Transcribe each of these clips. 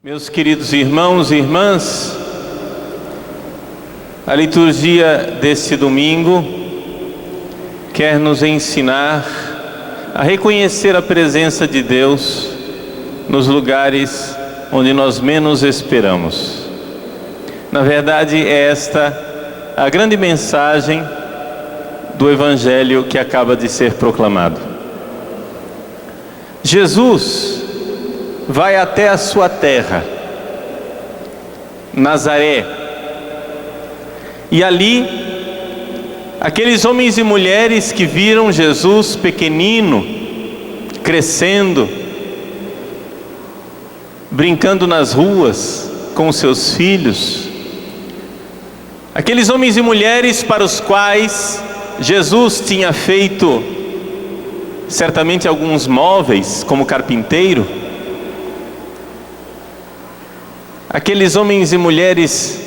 Meus queridos irmãos e irmãs, a liturgia deste domingo quer nos ensinar a reconhecer a presença de Deus nos lugares onde nós menos esperamos. Na verdade, é esta a grande mensagem do Evangelho que acaba de ser proclamado. Jesus vai até a sua terra, Nazaré, e ali, aqueles homens e mulheres que viram Jesus pequenino, crescendo, brincando nas ruas com seus filhos, aqueles homens e mulheres para os quais Jesus tinha feito certamente alguns móveis como carpinteiro, aqueles homens e mulheres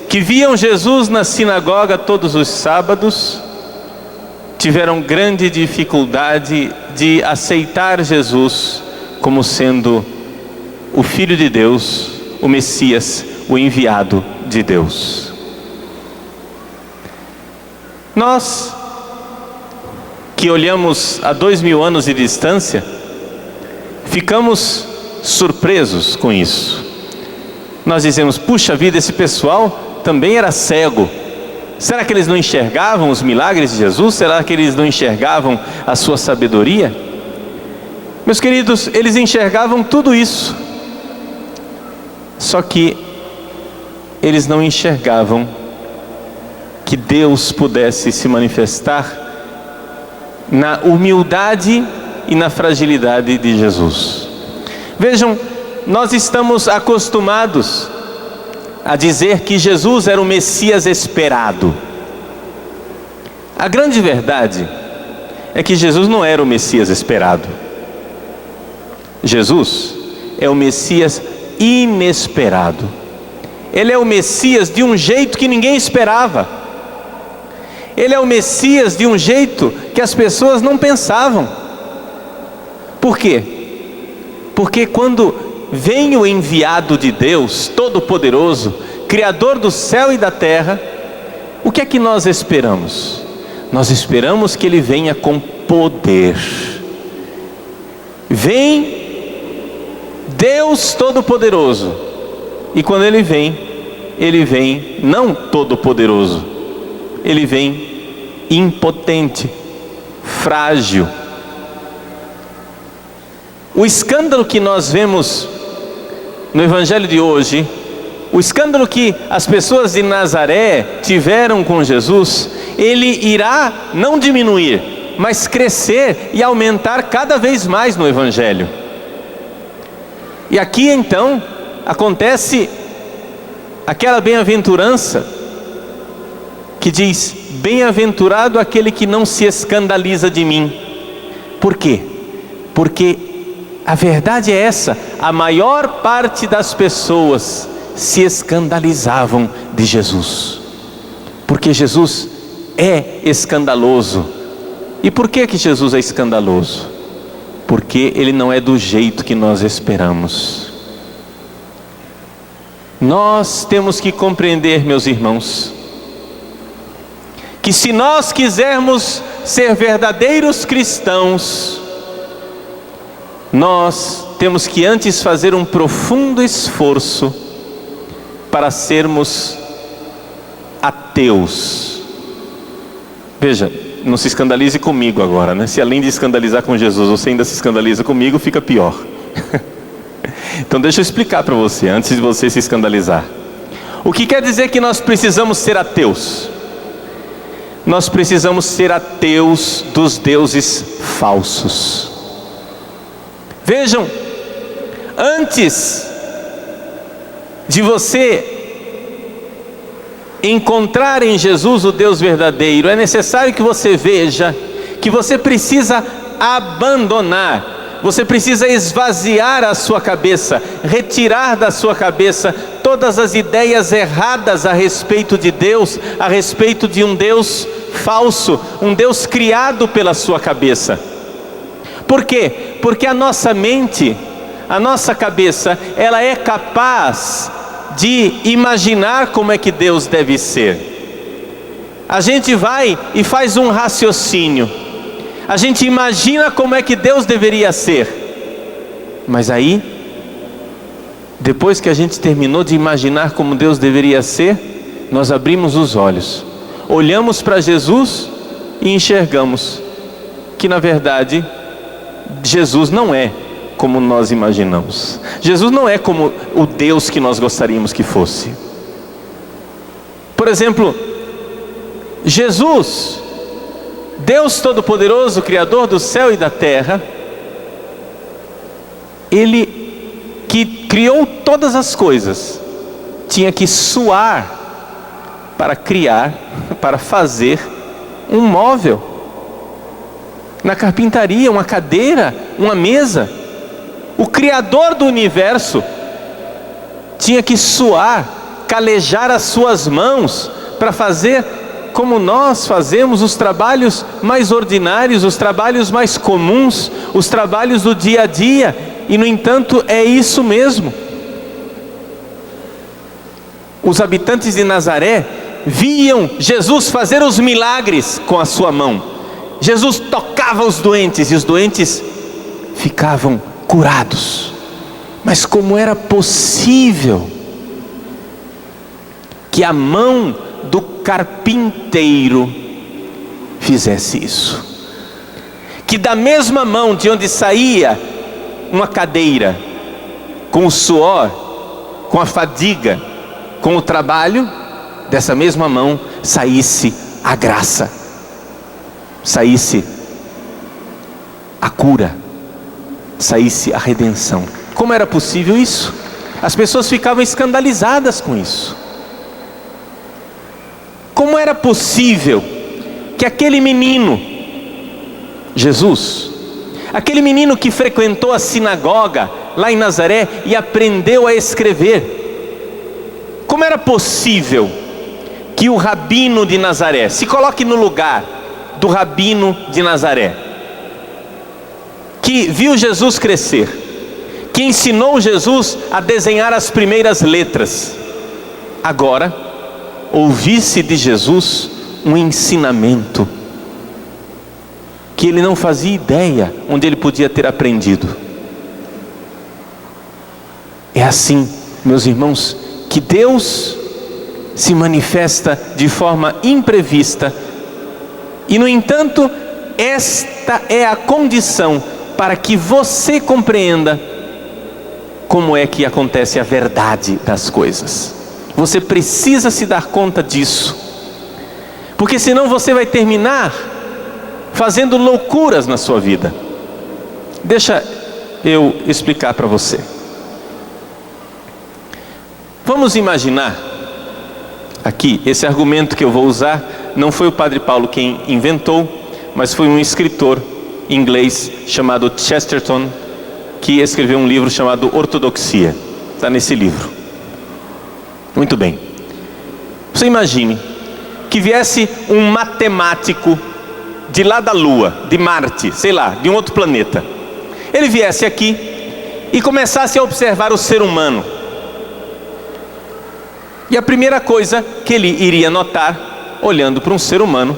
que viam Jesus na sinagoga todos os sábados, tiveram grande dificuldade de aceitar Jesus como sendo o Filho de Deus, o Messias, o enviado de Deus. Nós, que olhamos a 2000 anos de distância, ficamos surpresos com isso. Nós dizemos, puxa vida, esse pessoal também era cego. Será que eles não enxergavam os milagres de Jesus? Será que eles não enxergavam a sua sabedoria? Meus queridos, eles enxergavam tudo isso. Só que eles não enxergavam que Deus pudesse se manifestar na humildade e na fragilidade de Jesus. Vejam, nós estamos acostumados a dizer que Jesus era o Messias esperado. A grande verdade é que Jesus não era o Messias esperado. Jesus é o Messias inesperado. Ele é o Messias de um jeito que ninguém esperava. Ele é o Messias de um jeito que as pessoas não pensavam. Por quê? Porque quando vem o enviado de Deus, Todo-Poderoso, Criador do céu e da terra, o que é que nós esperamos? Nós esperamos que Ele venha com poder. Vem Deus Todo-Poderoso, e quando Ele vem não todo-poderoso, Ele vem impotente, frágil. O escândalo que nós vemos no Evangelho de hoje, o escândalo que as pessoas de Nazaré tiveram com Jesus, ele irá não diminuir, mas crescer e aumentar cada vez mais no Evangelho. E aqui então acontece aquela bem-aventurança que diz: bem-aventurado aquele que não se escandaliza de mim. Por quê? Porque a verdade é essa, a maior parte das pessoas se escandalizavam de Jesus, porque Jesus é escandaloso. E por que Jesus é escandaloso? Porque Ele não é do jeito que nós esperamos. Nós temos que compreender, meus irmãos, que se nós quisermos ser verdadeiros cristãos, nós temos que antes fazer um profundo esforço para sermos ateus. Veja, não se escandalize comigo agora, né? Se além de escandalizar com Jesus, você ainda se escandaliza comigo, fica pior. Então deixa eu explicar para você, antes de você se escandalizar. O que quer dizer que nós precisamos ser ateus? Nós precisamos ser ateus dos deuses falsos. Vejam, antes de você encontrar em Jesus o Deus verdadeiro, é necessário que você veja que você precisa abandonar, você precisa esvaziar a sua cabeça, retirar da sua cabeça todas as ideias erradas a respeito de Deus, a respeito de um Deus falso, um Deus criado pela sua cabeça. Por quê? Porque a nossa mente a nossa cabeça, ela é capaz de imaginar como é que Deus deve ser. A gente vai e faz um raciocínio, a gente imagina como é que Deus deveria ser, mas aí, depois que a gente terminou de imaginar como Deus deveria ser, nós abrimos os olhos, olhamos para Jesus e enxergamos que na verdade Jesus não é como nós imaginamos. Jesus não é como o Deus que nós gostaríamos que fosse. Por exemplo, Jesus, Deus Todo-Poderoso, Criador do céu e da terra, Ele que criou todas as coisas, tinha que suar para criar, para fazer um móvel. Na carpintaria, uma cadeira, uma mesa. O Criador do universo tinha que suar, calejar as suas mãos para fazer como nós fazemos os trabalhos mais ordinários, os trabalhos mais comuns, os trabalhos do dia a dia. E no entanto é isso mesmo. Os habitantes de Nazaré viam Jesus fazer os milagres com a sua mão. Jesus tocava os doentes e os doentes ficavam curados. Mas como era possível que a mão do carpinteiro fizesse isso? Que da mesma mão de onde saía uma cadeira, com o suor, com a fadiga, com o trabalho, dessa mesma mão saísse a graça, saísse a cura, saísse a redenção. Como era possível isso? As pessoas ficavam escandalizadas com isso. Como era possível que aquele menino, Jesus, aquele menino que frequentou a sinagoga lá em Nazaré e aprendeu a escrever, como era possível que o rabino de Nazaré, se coloque no lugar do rabino de Nazaré, que viu Jesus crescer, que ensinou Jesus a desenhar as primeiras letras, agora ouvisse de Jesus um ensinamento que ele não fazia ideia onde ele podia ter aprendido. É assim, meus irmãos, que Deus se manifesta de forma imprevista, e no entanto, esta é a condição para que você compreenda como é que acontece a verdade das coisas. Você precisa se dar conta disso, porque senão você vai terminar fazendo loucuras na sua vida. Deixa eu explicar para você. Vamos imaginar aqui, esse argumento que eu vou usar, não foi o Padre Paulo quem inventou, mas foi um escritor inglês chamado Chesterton, que escreveu um livro chamado Ortodoxia. Está nesse livro. Muito bem. Você imagine que viesse um matemático de lá da Lua, de Marte, sei lá, de um outro planeta. Ele viesse aqui e começasse a observar o ser humano. E a primeira coisa que ele iria notar, olhando para um ser humano,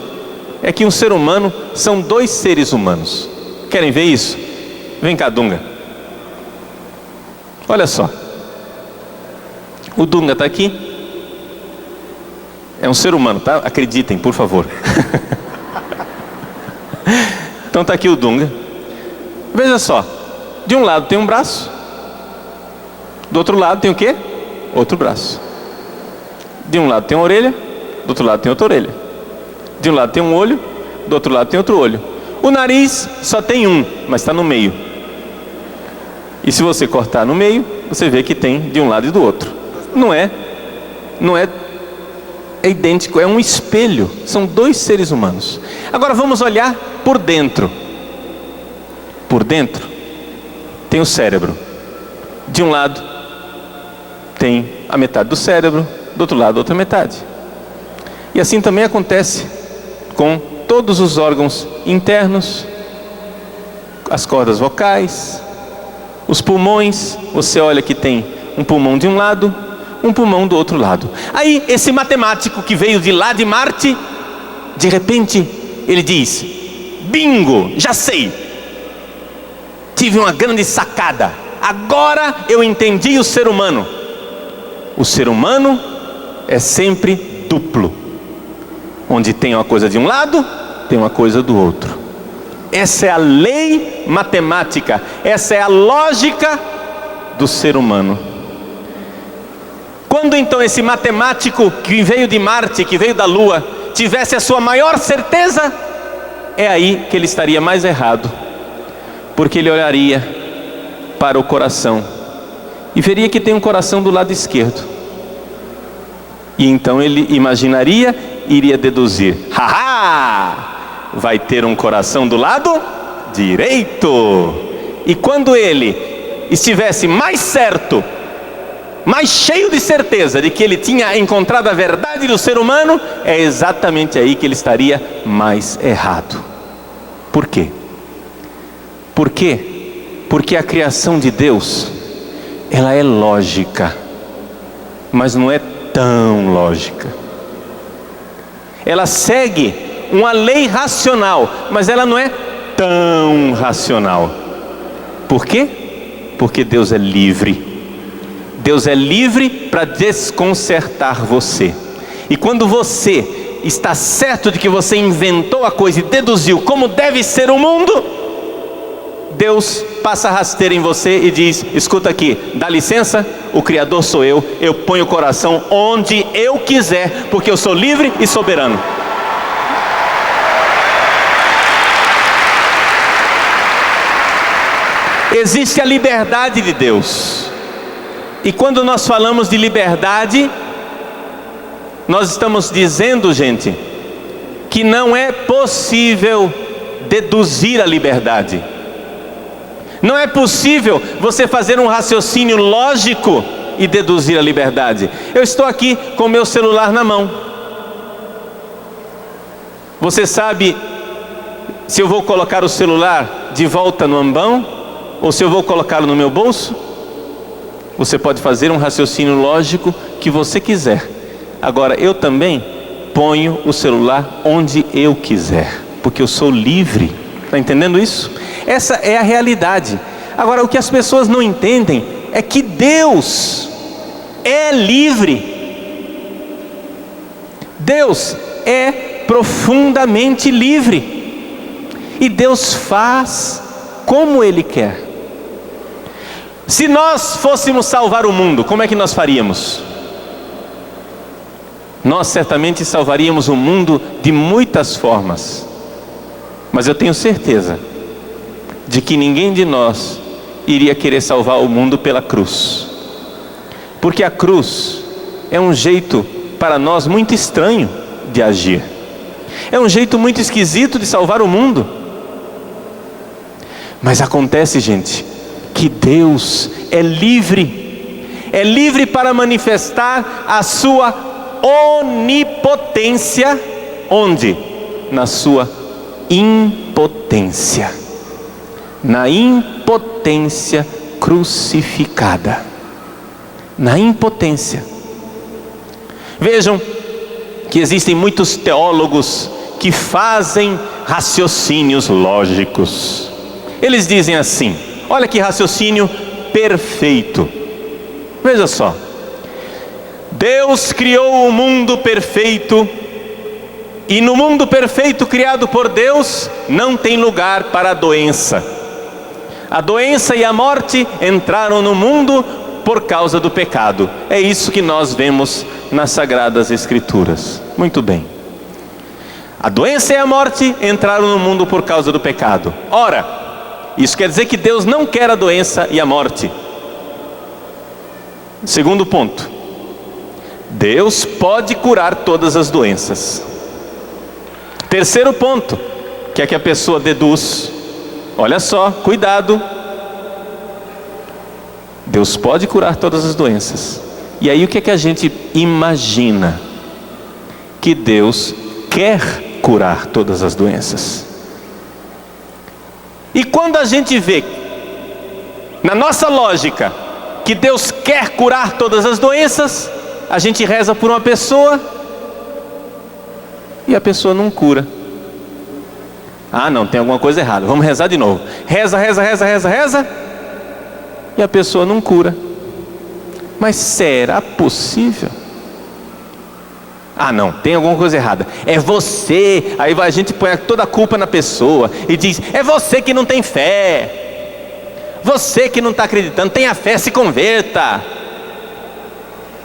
é que um ser humano são dois seres humanos. Querem ver isso? Vem cá, Dunga. Olha só. O Dunga está aqui. É um ser humano, tá? Acreditem, por favor. Então está aqui o Dunga. Veja só. De um lado tem um braço. Do outro lado tem o quê? Outro braço. De um lado tem uma orelha. Do outro lado tem outra orelha. De um lado tem um olho. Do outro lado tem outro olho. O nariz só tem um, mas está no meio. E se você cortar no meio, você vê que tem de um lado e do outro. Não é idêntico, é um espelho. São dois seres humanos. Agora vamos olhar por dentro. Por dentro tem o cérebro. De um lado tem a metade do cérebro, do outro lado outra metade. E assim também acontece com todos os órgãos internos, as cordas vocais, Os pulmões, você olha que tem um pulmão de um lado, um pulmão do outro lado. Aí esse matemático que veio de lá de Marte, de repente ele diz: bingo, já sei, tive uma grande sacada, agora eu entendi o ser humano. O ser humano é sempre duplo, onde tem uma coisa de um lado, tem uma coisa do outro. Essa é a lei matemática, essa é a lógica do ser humano. Quando então esse matemático que veio de Marte, que veio da Lua, tivesse a sua maior certeza, é aí que ele estaria mais errado, porque ele olharia para o coração e veria que tem um coração do lado esquerdo, e então ele imaginaria, iria deduzir: haha, vai ter um coração do lado direito. E quando ele estivesse mais certo, mais cheio de certeza de que ele tinha encontrado a verdade do ser humano, é exatamente aí que ele estaria mais errado. Por quê? Por quê? Porque a criação de Deus, ela é lógica, mas não é tão lógica. Ela segue uma lei racional, mas ela não é tão racional. Por quê? Porque Deus é livre. Deus é livre para desconcertar você. E quando você está certo de que você inventou a coisa e deduziu como deve ser o mundo, Deus passa a rasteira em você e diz: escuta aqui, dá licença, o Criador sou eu ponho o coração onde eu quiser, porque eu sou livre e soberano. Existe a liberdade de Deus. E quando nós falamos de liberdade, nós estamos dizendo, gente, que não é possível deduzir a liberdade. Não é possível você fazer um raciocínio lógico e deduzir a liberdade. Eu estou aqui com o meu celular na mão. Você sabe se eu vou colocar o celular de volta no ambão ou se eu vou colocá-lo no meu bolso? Você pode fazer um raciocínio lógico que você quiser. Agora, eu também ponho o celular onde eu quiser, porque eu sou livre. Está entendendo isso? Essa é a realidade. Agora, o que as pessoas não entendem é que Deus é livre. Deus é profundamente livre. E Deus faz como Ele quer. Se nós fôssemos salvar o mundo, como é que nós faríamos? Nós certamente salvaríamos o mundo de muitas formas. Mas eu tenho certeza de que ninguém de nós iria querer salvar o mundo pela cruz. Porque a cruz é um jeito para nós muito estranho de agir. É um jeito muito esquisito de salvar o mundo. Mas acontece, gente, que Deus é livre para manifestar a sua onipotência. Onde? Na sua impotência, na impotência crucificada, na impotência. Vejam que existem muitos teólogos que fazem raciocínios lógicos. Eles dizem assim: olha que raciocínio perfeito. Veja só, Deus criou o mundo perfeito, e no mundo perfeito criado por Deus não tem lugar para a doença. A doença e a morte entraram no mundo por causa do pecado. É isso que nós vemos nas Sagradas Escrituras. Muito bem. A doença e a morte entraram no mundo por causa do pecado. Ora, isso quer dizer que Deus não quer a doença e a morte. Segundo ponto, Deus pode curar todas as doenças. Terceiro ponto, que é que a pessoa deduz. Olha só, cuidado. Deus pode curar todas as doenças. E aí o que é que a gente imagina? Que Deus quer curar todas as doenças. E quando a gente vê Na nossa lógica, que Deus quer curar todas as doenças, a gente reza por uma pessoa e a pessoa não cura. Ah, não, tem alguma coisa errada, vamos rezar de novo. Reza, reza, reza, reza, reza, e a pessoa não cura. Mas será possível? Ah, não, tem alguma coisa errada. É você. Aí a gente põe toda a culpa na pessoa e diz: é você que não tem fé, você que não está acreditando. Tenha fé, se converta.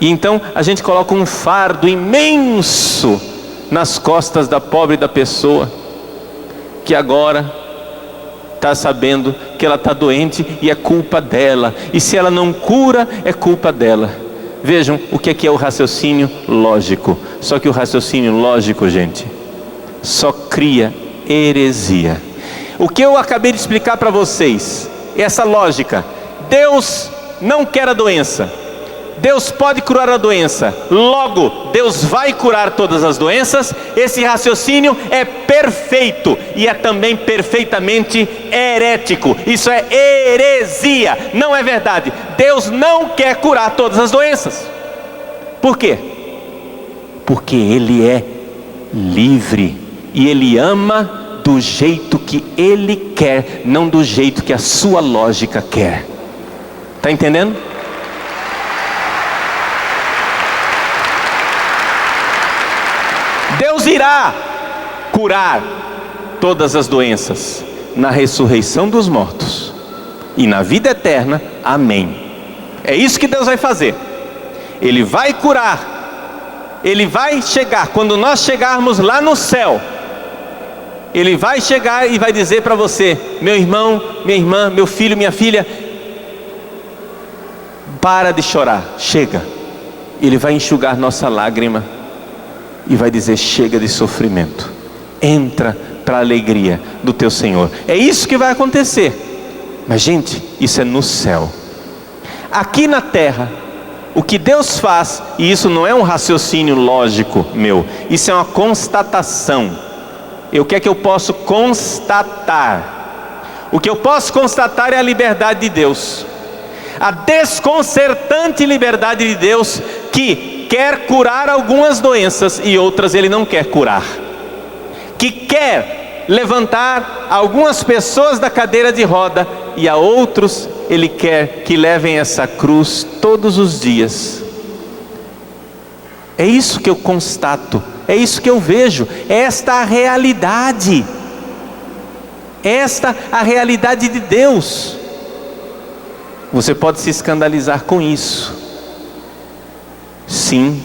E então a gente coloca um fardo imenso nas costas da pobre da pessoa, que agora está sabendo que ela está doente e é culpa dela, e se ela não cura é culpa dela. Vejam o que é o raciocínio lógico. Só que o raciocínio lógico, gente, só cria heresia. O que eu acabei de explicar para vocês, essa lógica: Deus não quer a doença, Deus pode curar a doença, logo Deus vai curar todas as doenças. Esse raciocínio é perfeito e é também perfeitamente herético. Isso é heresia, não é verdade. Deus não quer curar todas as doenças. Por quê? Porque Ele é livre e Ele ama do jeito que Ele quer, não do jeito que a sua lógica quer. Está entendendo? Deus irá curar todas as doenças na ressurreição dos mortos e na vida eterna, amém. É isso que Deus vai fazer. Ele vai curar, Ele vai chegar, quando nós chegarmos lá no céu, Ele vai chegar e vai dizer para você: meu irmão, minha irmã, meu filho, minha filha, para de chorar, chega. Ele vai enxugar nossa lágrima e vai dizer: chega de sofrimento, entra para a alegria do teu Senhor. É isso que vai acontecer. Mas gente, isso é no céu. Aqui na terra, o que Deus faz, e isso não é um raciocínio lógico meu, isso é uma constatação. O que é que eu posso constatar? O que eu posso constatar é a liberdade de Deus, a desconcertante liberdade de Deus, que quer curar algumas doenças e outras Ele não quer curar, que quer levantar algumas pessoas da cadeira de roda e a outros Ele quer que levem essa cruz todos os dias. É isso que eu constato, é isso que eu vejo, é esta a realidade, esta a realidade de Deus. Você pode se escandalizar com isso. Sim,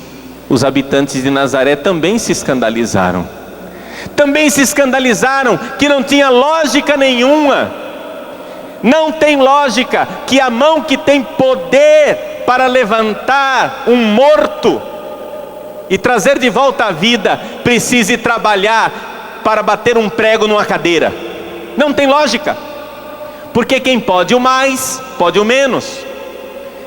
os habitantes de Nazaré também se escandalizaram. Também se escandalizaram que não tinha lógica nenhuma. Não tem lógica que a mão que tem poder para levantar um morto e trazer de volta à vida precise trabalhar para bater um prego numa cadeira. Não tem lógica. Porque quem pode o mais, pode o menos.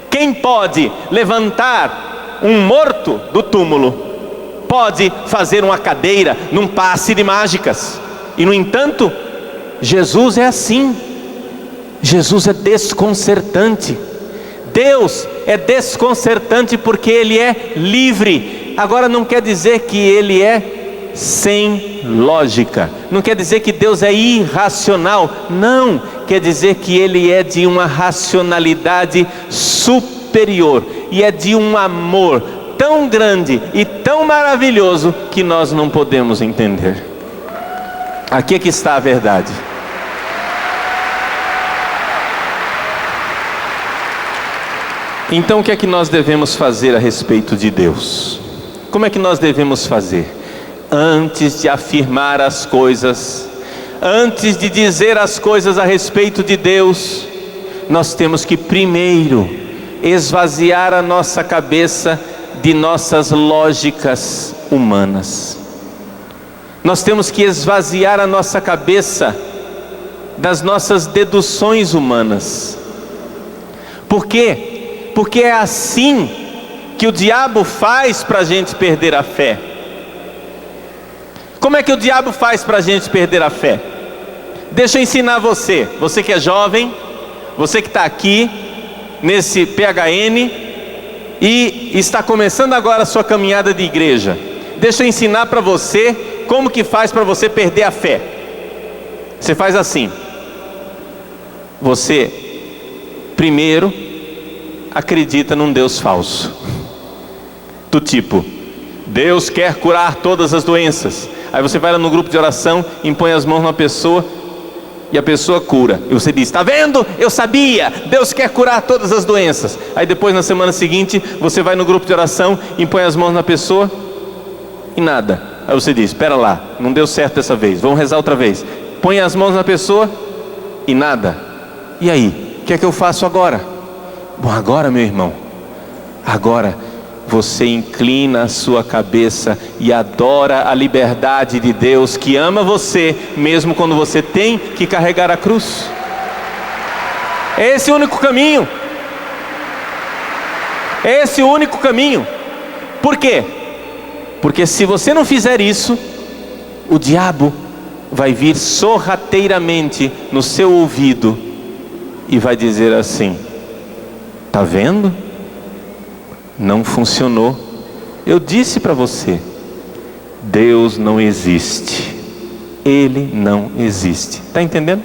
Quem pode levantar um morto do túmulo, pode fazer uma cadeira num passe de mágicas. E no entanto, Jesus é assim. Jesus é desconcertante. Deus é desconcertante porque Ele é livre. Agora não quer dizer que Ele é sem lógica, não quer dizer que Deus é irracional, não, quer dizer que Ele é de uma racionalidade superior, e é de um amor tão grande e tão maravilhoso que nós não podemos entender. Aqui é que está a verdade. Então o que é que nós devemos fazer a respeito de Deus? Como é que nós devemos fazer? Antes de afirmar as coisas, antes de dizer as coisas a respeito de Deus, nós temos que primeiro esvaziar a nossa cabeça de nossas lógicas humanas. Nós temos que esvaziar a nossa cabeça das nossas deduções humanas. Por quê? Porque é assim que o diabo faz para a gente perder a fé. Como é que o diabo faz para a gente perder a fé? Deixa eu ensinar você que é jovem, você que está aqui nesse PHN e está começando agora a sua caminhada de igreja, deixa eu ensinar para você como que faz para você perder a fé. Você faz assim: você primeiro acredita num Deus falso, do tipo, Deus quer curar todas as doenças. Aí você vai lá no grupo de oração, impõe as mãos numa pessoa e a pessoa cura. E você diz: está vendo? Eu sabia, Deus quer curar todas as doenças. Aí depois, na semana seguinte, você vai no grupo de oração, impõe as mãos na pessoa e nada. Aí você diz: espera lá, não deu certo dessa vez, vamos rezar outra vez. Põe as mãos na pessoa e nada. E aí, o que é que eu faço agora? Bom, agora, meu irmão, agora você inclina a sua cabeça e adora a liberdade de Deus que ama você, mesmo quando você tem que carregar a cruz. É esse o único caminho. É esse o único caminho. Por quê? Porque se você não fizer isso, o diabo vai vir sorrateiramente no seu ouvido e vai dizer assim: está vendo? Não funcionou. Eu disse para você, Deus não existe. Ele não existe. Está entendendo?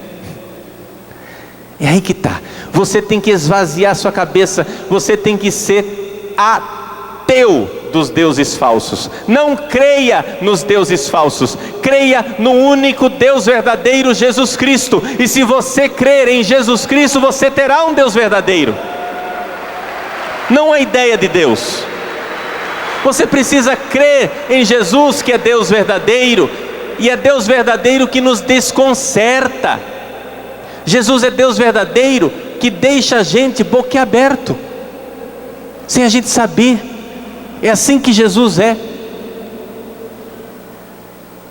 É aí que está. Você tem que esvaziar sua cabeça. Você tem que ser ateu dos deuses falsos. Não creia nos deuses falsos. Creia no único Deus verdadeiro, Jesus Cristo. E se você crer em Jesus Cristo, você terá um Deus verdadeiro, não a ideia de Deus. Você precisa crer em Jesus, que é Deus verdadeiro, e é Deus verdadeiro que nos desconcerta. Jesus é Deus verdadeiro que deixa a gente boquiaberto, sem a gente saber. É assim que Jesus é.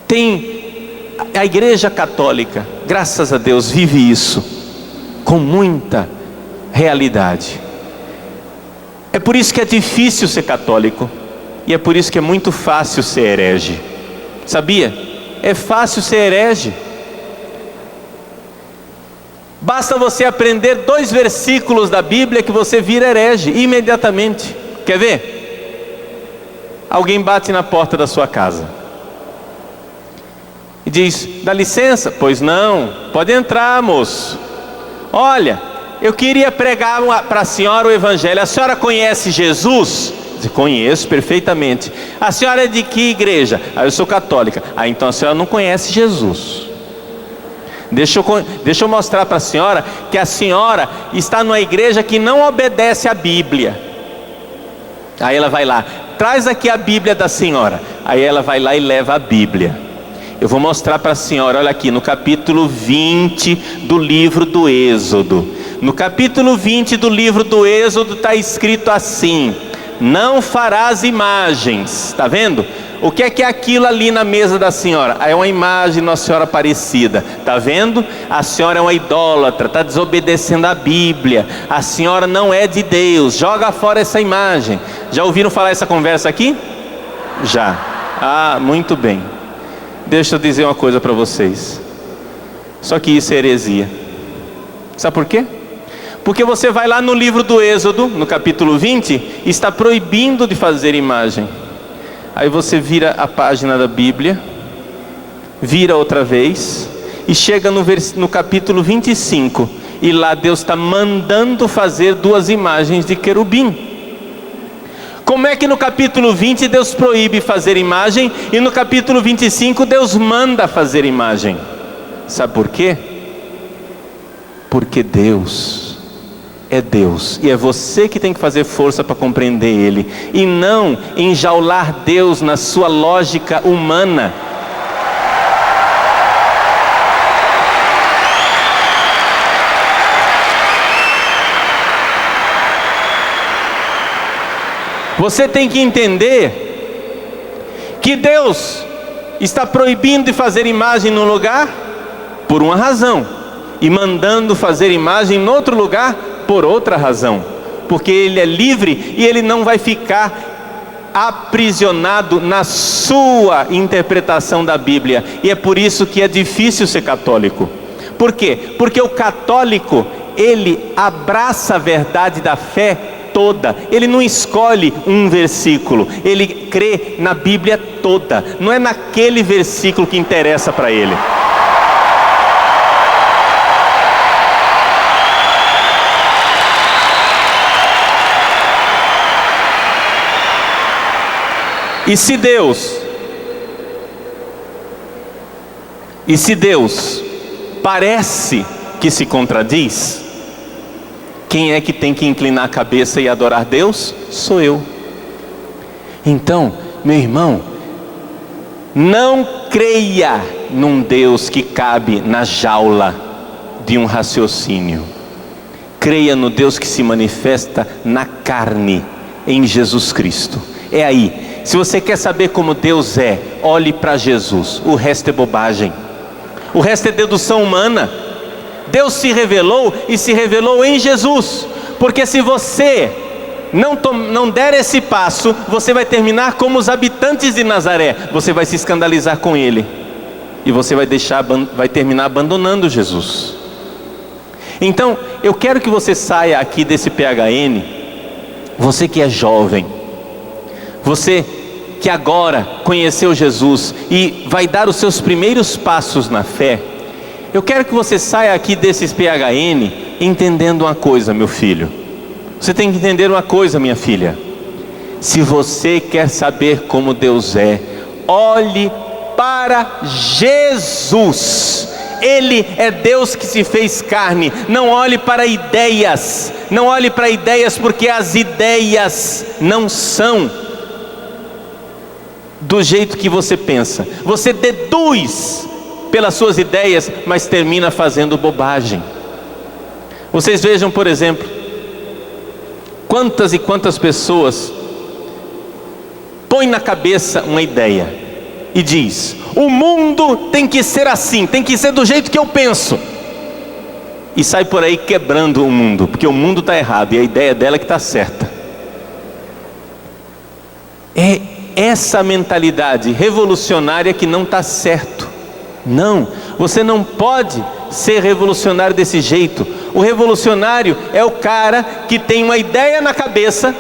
Tem a Igreja Católica, graças a Deus, vive isso com muita realidade. É por isso que é difícil ser católico, e é por isso que é muito fácil ser herege. Sabia? É fácil ser herege. Basta você aprender 2 versículos da Bíblia que você vira herege imediatamente. Quer ver? Alguém bate na porta da sua casa e diz: dá licença? Pois não, pode entrar, moço. Olha, eu queria pregar para a senhora o evangelho. A senhora conhece Jesus? Eu conheço perfeitamente. A senhora é de que igreja? Eu sou católica. Então a senhora não conhece Jesus. Deixa eu mostrar para a senhora que a senhora está numa igreja que não obedece à Bíblia. Aí ela vai lá: traz aqui a Bíblia da senhora. Aí ela vai lá e leva a Bíblia. Eu vou mostrar para a senhora, olha aqui, no capítulo 20 do livro do Êxodo. No capítulo 20 do livro do Êxodo está escrito assim: não farás imagens. Está vendo? O que é aquilo ali na mesa da senhora? É uma imagem de Nossa Senhora Aparecida. Está vendo? A senhora é uma idólatra, está desobedecendo a Bíblia. A senhora não é de Deus. Joga fora essa imagem. Já ouviram falar essa conversa aqui? Já. Ah, muito bem. Deixa eu dizer uma coisa para vocês. Só que isso é heresia. Sabe por quê? Porque você vai lá no livro do Êxodo, no capítulo 20, e está proibindo de fazer imagem. Aí você vira a página da Bíblia, vira outra vez, e chega no capítulo 25, e lá Deus está mandando fazer 2 imagens de querubim. Como é que no capítulo 20 Deus proíbe fazer imagem, e no capítulo 25 Deus manda fazer imagem? Sabe por quê? Porque Deus é Deus, e é você que tem que fazer força para compreender Ele, e não enjaular Deus na sua lógica humana. Você tem que entender que Deus está proibindo de fazer imagem num lugar por uma razão, e mandando fazer imagem em outro lugar por outra razão, porque Ele é livre e Ele não vai ficar aprisionado na sua interpretação da Bíblia. E é por isso que é difícil ser católico. Por quê? Porque o católico, ele abraça a verdade da fé toda. Ele não escolhe um versículo, ele crê na Bíblia toda. Não é naquele versículo que interessa para ele. E se Deus parece que se contradiz, quem é que tem que inclinar a cabeça e adorar Deus? Sou eu. Então, meu irmão, não creia num Deus que cabe na jaula de um raciocínio. Creia no Deus que se manifesta na carne, em Jesus Cristo. É aí. Se você quer saber como Deus é, olhe para Jesus. O resto é bobagem. O resto é dedução humana. Deus se revelou e se revelou em Jesus. Porque se você não der esse passo, você vai terminar como os habitantes de Nazaré. Você vai se escandalizar com ele. E você vai terminar abandonando Jesus. Então, eu quero que você saia aqui desse PHN. Você que é jovem. Você que agora conheceu Jesus e vai dar os seus primeiros passos na fé, eu quero que você saia aqui desses PHN entendendo uma coisa, meu filho. Você tem que entender uma coisa, minha filha. Se você quer saber como Deus é, olhe para Jesus. Ele é Deus que se fez carne. Não olhe para ideias. Não olhe para ideias, porque as ideias não são do jeito que você pensa. Você deduz pelas suas ideias, mas termina fazendo bobagem. Vocês vejam, por exemplo, quantas e quantas pessoas põem na cabeça uma ideia e diz: o mundo tem que ser assim, tem que ser do jeito que eu penso, e sai por aí quebrando o mundo, porque o mundo está errado e a ideia dela é que está certa. É essa mentalidade revolucionária que não está certo. Não, você não pode ser revolucionário desse jeito. O revolucionário é o cara que tem uma ideia na cabeça,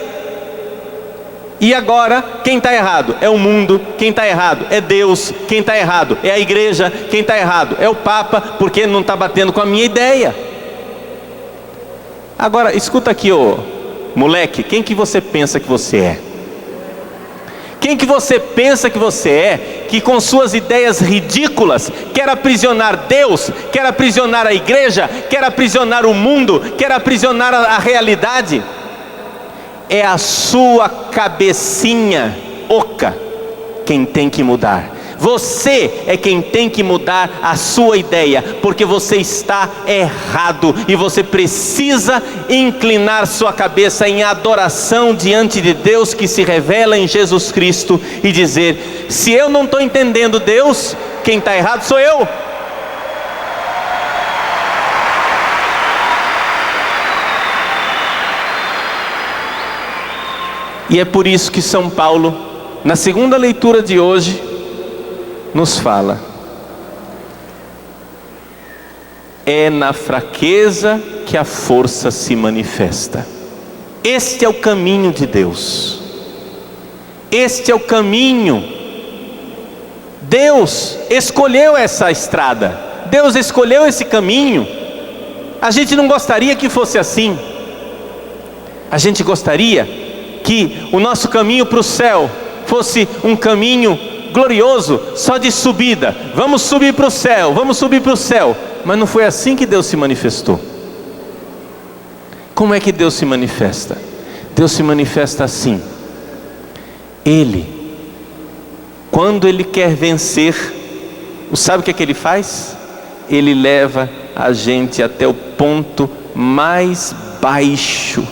e agora quem está errado é o mundo, quem está errado é Deus, quem está errado é a igreja, quem está errado é o Papa, porque não está batendo com a minha ideia. Agora escuta aqui, ô moleque, quem que você pensa que você é? Quem que você pensa que você é, que com suas ideias ridículas quer aprisionar Deus, quer aprisionar a igreja, quer aprisionar o mundo, quer aprisionar a realidade? É a sua cabecinha oca quem tem que mudar. Você é quem tem que mudar a sua ideia, porque você está errado e você precisa inclinar sua cabeça em adoração diante de Deus que se revela em Jesus Cristo e dizer: se eu não estou entendendo Deus, quem está errado sou eu. E é por isso que São Paulo, na segunda leitura de hoje, nos fala: é na fraqueza que a força se manifesta. Este é o caminho de Deus. Este é o caminho. Deus escolheu essa estrada. Deus escolheu esse caminho. A gente não gostaria que fosse assim. A gente gostaria que o nosso caminho para o céu fosse um caminho glorioso, só de subida. Vamos subir para o céu, vamos subir para o céu. Mas não foi assim que Deus se manifestou. Como é que Deus se manifesta? Deus se manifesta assim. Ele, quando Ele quer vencer, sabe o que é que Ele faz? Ele leva a gente até o ponto mais baixo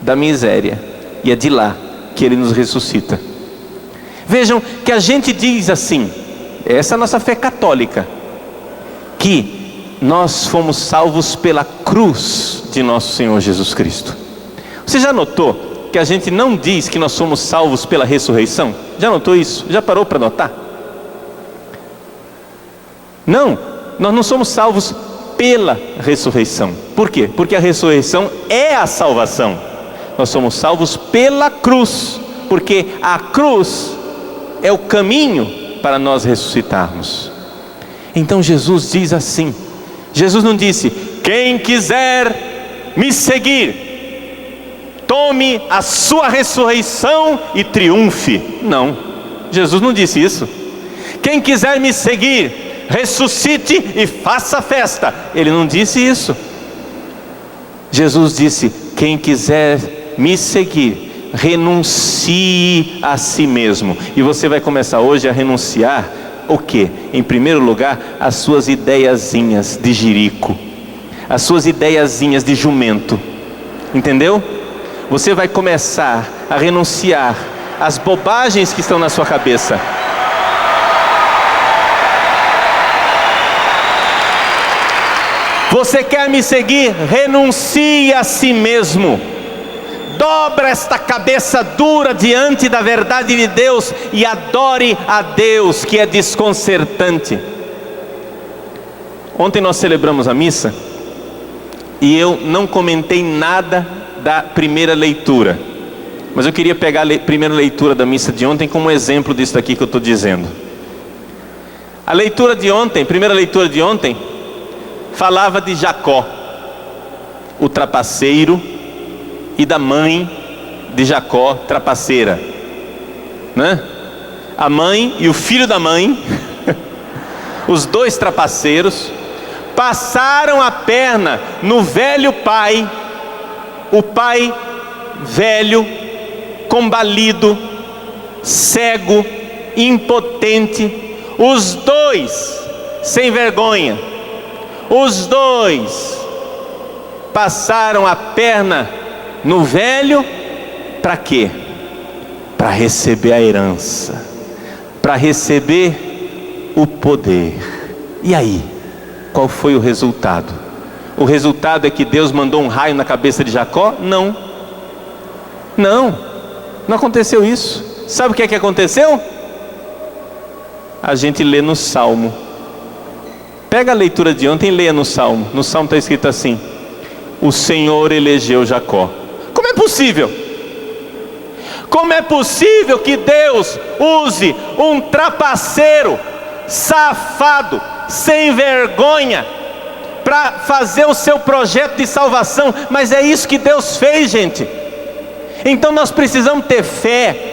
da miséria, e é de lá que Ele nos ressuscita. Vejam que a gente diz assim, essa é a nossa fé católica, que nós fomos salvos pela cruz de nosso Senhor Jesus Cristo. Você já notou que a gente não diz que nós somos salvos pela ressurreição? Já notou isso? Já parou para notar? Não, nós não somos salvos pela ressurreição. Por quê? Porque a ressurreição é a salvação. Nós somos salvos pela cruz, porque a cruz é o caminho para nós ressuscitarmos. Então Jesus diz assim, Jesus não disse: quem quiser me seguir, tome a sua ressurreição e triunfe. Não, Jesus não disse isso. Quem quiser me seguir, ressuscite e faça festa. Ele não disse isso. Jesus disse: quem quiser me seguir, renuncie a si mesmo. E você vai começar hoje a renunciar o quê? Em primeiro lugar, as suas ideiazinhas de jirico, as suas ideiazinhas de jumento. Entendeu? Você vai começar a renunciar às bobagens que estão na sua cabeça. Você quer me seguir? Renuncie a si mesmo. Dobra esta cabeça dura diante da verdade de Deus e adore a Deus, que é desconcertante. Ontem nós celebramos a missa e eu não comentei nada da primeira leitura, mas eu queria pegar a primeira leitura da missa de ontem como exemplo disso daqui que eu estou dizendo. A leitura de ontem, primeira leitura de ontem, falava de Jacó, o trapaceiro, e da mãe de Jacó, trapaceira, né? A mãe e o filho da mãe, os dois trapaceiros, passaram a perna no velho pai, o pai velho, combalido, cego, impotente, os dois sem vergonha. Os dois passaram a perna no velho, para quê? Para receber a herança, para receber o poder. E aí, qual foi o resultado? O resultado é que Deus mandou um raio na cabeça de Jacó? Não, não aconteceu isso. Sabe o que é que aconteceu? A gente lê no Salmo. Pega a leitura de ontem e leia no Salmo. No Salmo está escrito assim: o Senhor elegeu Jacó. Como é possível? Como é possível que Deus use um trapaceiro, safado, sem vergonha, para fazer o seu projeto de salvação? Mas é isso que Deus fez, gente. Então nós precisamos ter fé.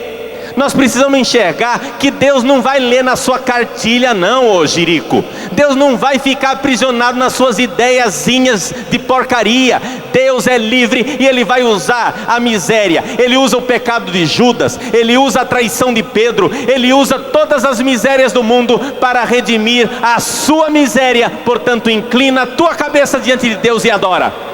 Nós precisamos enxergar que Deus não vai ler na sua cartilha não, ô jirico. Deus não vai ficar aprisionado nas suas ideiazinhas de porcaria. Deus é livre e Ele vai usar a miséria. Ele usa o pecado de Judas, Ele usa a traição de Pedro, Ele usa todas as misérias do mundo para redimir a sua miséria. Portanto, inclina a tua cabeça diante de Deus e adora.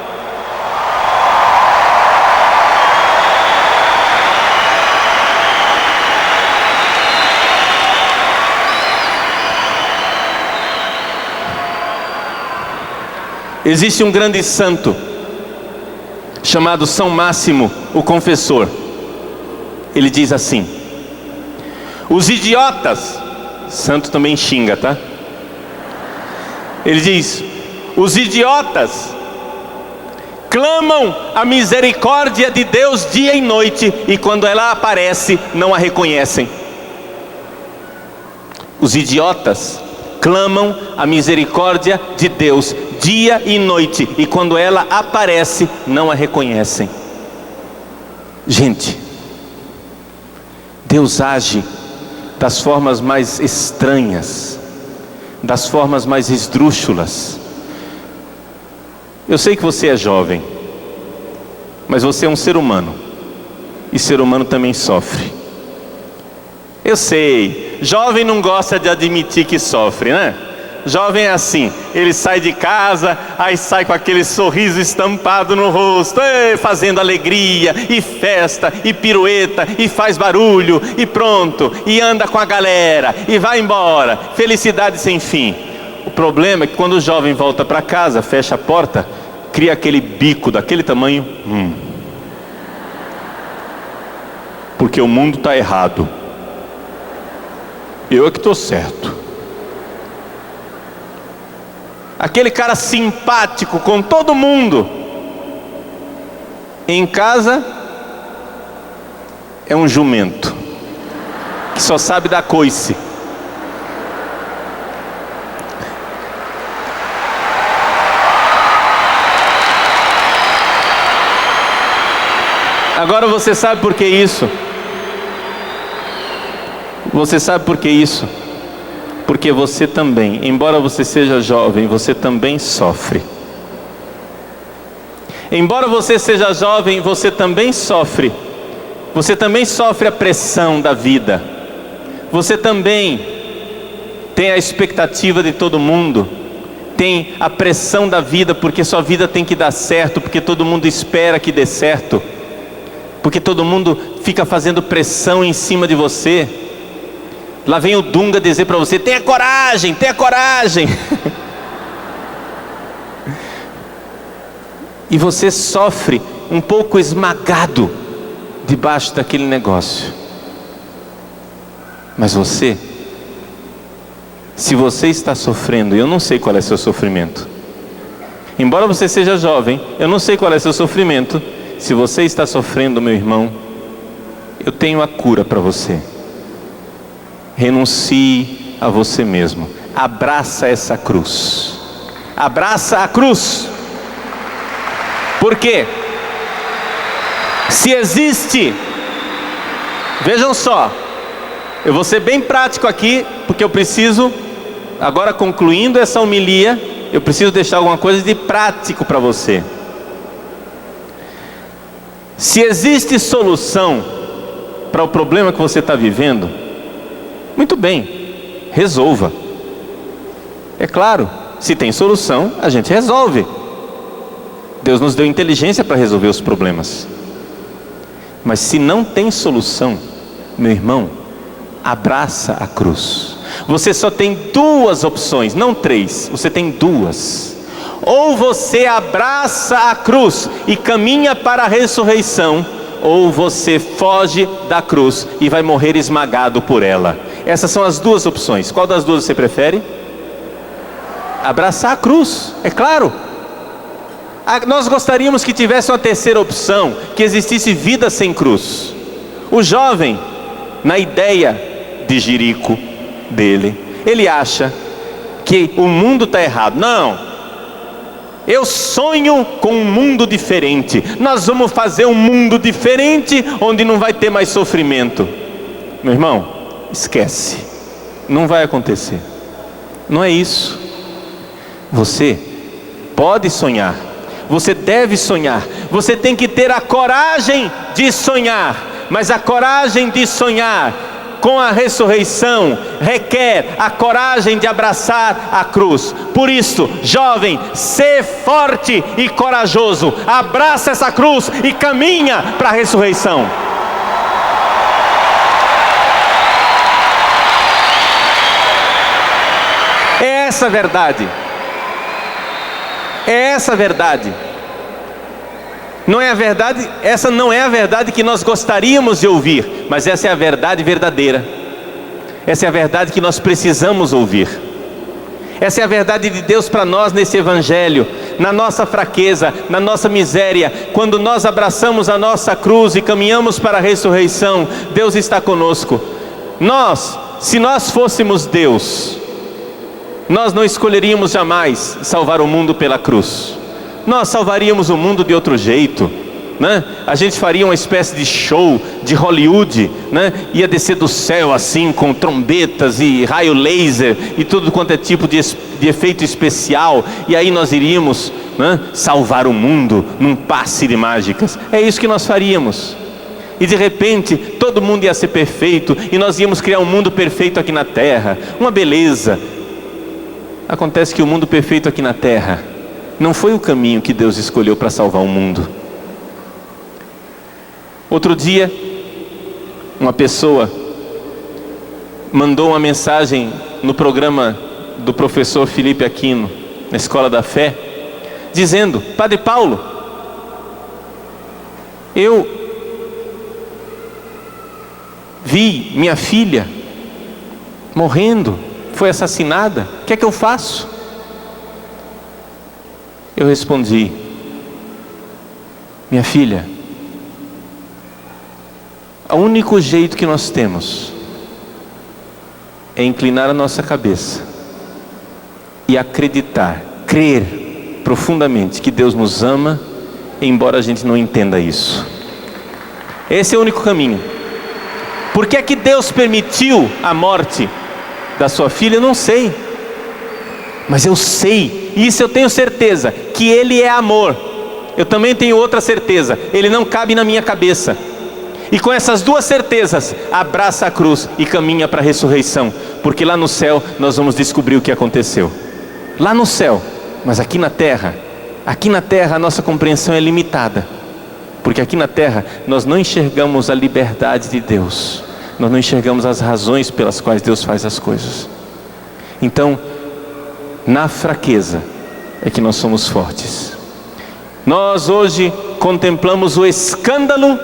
Existe um grande santo chamado São Máximo, o confessor. Ele diz assim: os idiotas, santo também xinga, tá? Ele diz: os idiotas clamam a misericórdia de Deus dia e noite, e quando ela aparece, não a reconhecem. Os idiotas clamam a misericórdia de Deus dia e noite, e quando ela aparece, não a reconhecem. Gente, Deus age das formas mais estranhas, das formas mais esdrúxulas. Eu sei que você é jovem, mas você é um ser humano, e ser humano também sofre. Eu sei, jovem não gosta de admitir que sofre, né? Jovem é assim, ele sai de casa, aí sai com aquele sorriso estampado no rosto, fazendo alegria, e festa, e pirueta, e faz barulho, e pronto, e anda com a galera, e vai embora, felicidade sem fim. O problema é que quando o jovem volta para casa, fecha a porta, cria aquele bico daquele tamanho, porque o mundo está errado, eu é que estou certo. aquele cara simpático com todo mundo, em casa é um jumento que só sabe dar coice. Agora você sabe por que isso? Você sabe por que isso? Porque você também, embora você seja jovem, você também sofre. Embora você seja jovem, você também sofre. Você também sofre a pressão da vida. Você também tem a expectativa de todo mundo. Tem a pressão da vida, porque sua vida tem que dar certo, porque todo mundo espera que dê certo. Porque todo mundo fica fazendo pressão em cima de você. Lá vem o Dunga dizer para você: tenha coragem, tenha coragem. E você sofre um pouco esmagado debaixo daquele negócio. Mas você, se você está sofrendo, eu não sei qual é seu sofrimento. Embora você seja jovem, eu não sei qual é seu sofrimento. Se você está sofrendo, meu irmão, eu tenho a cura para você. Renuncie a você mesmo. Abraça essa cruz. Abraça a cruz. Por quê? Se existe, vejam só, eu vou ser bem prático aqui, porque eu preciso, agora concluindo essa homilia, eu preciso deixar alguma coisa de prático para você. Se existe solução para o problema que você está vivendo, muito bem, resolva. É claro, se tem solução, a gente resolve. Deus nos deu inteligência para resolver os problemas. Mas se não tem solução, meu irmão, abraça a cruz. Você só tem duas opções, não três, você tem duas. Ou você abraça a cruz e caminha para a ressurreição, ou você foge da cruz e vai morrer esmagado por ela. Essas são as duas opções. Qual das duas você prefere? Abraçar a cruz, é claro. Nós gostaríamos que tivesse uma terceira opção, que existisse vida sem cruz. O jovem, na ideia de jirico dele, ele acha que o mundo está errado. Não, eu sonho com um mundo diferente. Nós vamos fazer um mundo diferente, onde não vai ter mais sofrimento. Meu irmão, esquece, não vai acontecer. Não é isso. Você pode sonhar, você deve sonhar, você tem que ter a coragem de sonhar. Mas a coragem de sonhar com a ressurreição requer a coragem de abraçar a cruz. Por isso, jovem, sê forte e corajoso, abraça essa cruz e caminha para a ressurreição. É essa a verdade. É essa a verdade. Não é a verdade, essa não é a verdade que nós gostaríamos de ouvir, mas essa é a verdade verdadeira. Essa é a verdade que nós precisamos ouvir. Essa é a verdade de Deus para nós nesse evangelho, na nossa fraqueza, na nossa miséria. Quando nós abraçamos a nossa cruz e caminhamos para a ressurreição, Deus está conosco. Se nós fôssemos Deus, nós não escolheríamos jamais salvar o mundo pela cruz. Nós salvaríamos o mundo de outro jeito, né? A gente faria uma espécie de show de Hollywood, né? Ia descer do céu assim, com trombetas e raio laser e tudo quanto é tipo de efeito especial. E aí nós iríamos, né, salvar o mundo num passe de mágicas. É isso que nós faríamos. E de repente todo mundo ia ser perfeito, e nós íamos criar um mundo perfeito aqui na terra, uma beleza. Acontece que o mundo perfeito aqui na terra não foi o caminho que Deus escolheu para salvar o mundo. Outro dia, uma pessoa mandou uma mensagem no programa do professor Felipe Aquino, na Escola da Fé, dizendo: Padre Paulo, eu vi minha filha morrendo, foi assassinada, o que é que eu faço? Eu respondi: minha filha, o único jeito que nós temos é inclinar a nossa cabeça e acreditar, crer profundamente que Deus nos ama, embora a gente não entenda isso. Esse é o único caminho. Por que é que Deus permitiu a morte da sua filha? Eu não sei, mas eu sei, e isso eu tenho certeza, que Ele é amor. Eu também tenho outra certeza: Ele não cabe na minha cabeça. E com essas duas certezas, abraça a cruz e caminha para a ressurreição, porque lá no céu nós vamos descobrir o que aconteceu. Lá no céu. Mas aqui na terra a nossa compreensão é limitada, porque aqui na terra nós não enxergamos a liberdade de Deus, nós não enxergamos as razões pelas quais Deus faz as coisas. Então, na fraqueza é que nós somos fortes. Nós hoje contemplamos o escândalo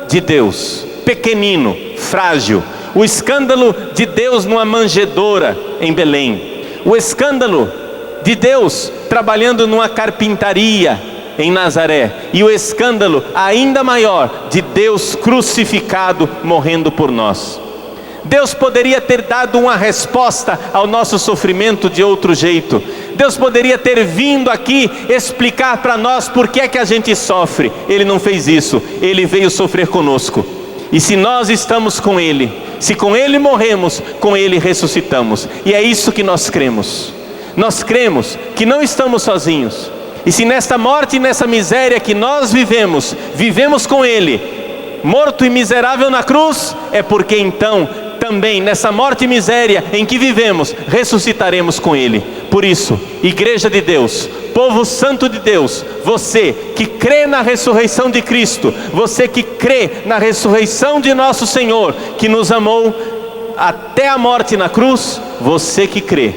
de Deus, pequenino, frágil, o escândalo de Deus numa manjedoura em Belém, o escândalo de Deus trabalhando numa carpintaria em Nazaré, e o escândalo ainda maior de Deus crucificado, morrendo por nós. Deus poderia ter dado uma resposta ao nosso sofrimento de outro jeito. Deus poderia ter vindo aqui explicar para nós por que é que a gente sofre. Ele não fez isso. Ele veio sofrer conosco. E se nós estamos com Ele, se com Ele morremos, com Ele ressuscitamos. E é isso que nós cremos. Nós cremos que não estamos sozinhos. E se nesta morte e nessa miséria que nós vivemos, vivemos com Ele, morto e miserável na cruz, é porque então também nessa morte e miséria em que vivemos, ressuscitaremos com Ele. Por isso, Igreja de Deus, povo santo de Deus, você que crê na ressurreição de Cristo, você que crê na ressurreição de nosso Senhor, que nos amou até a morte na cruz, você que crê,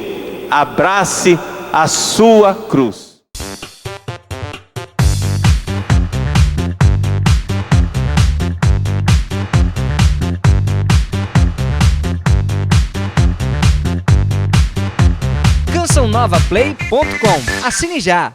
abrace a sua cruz. CançãoNovaPlay.com. Assine já!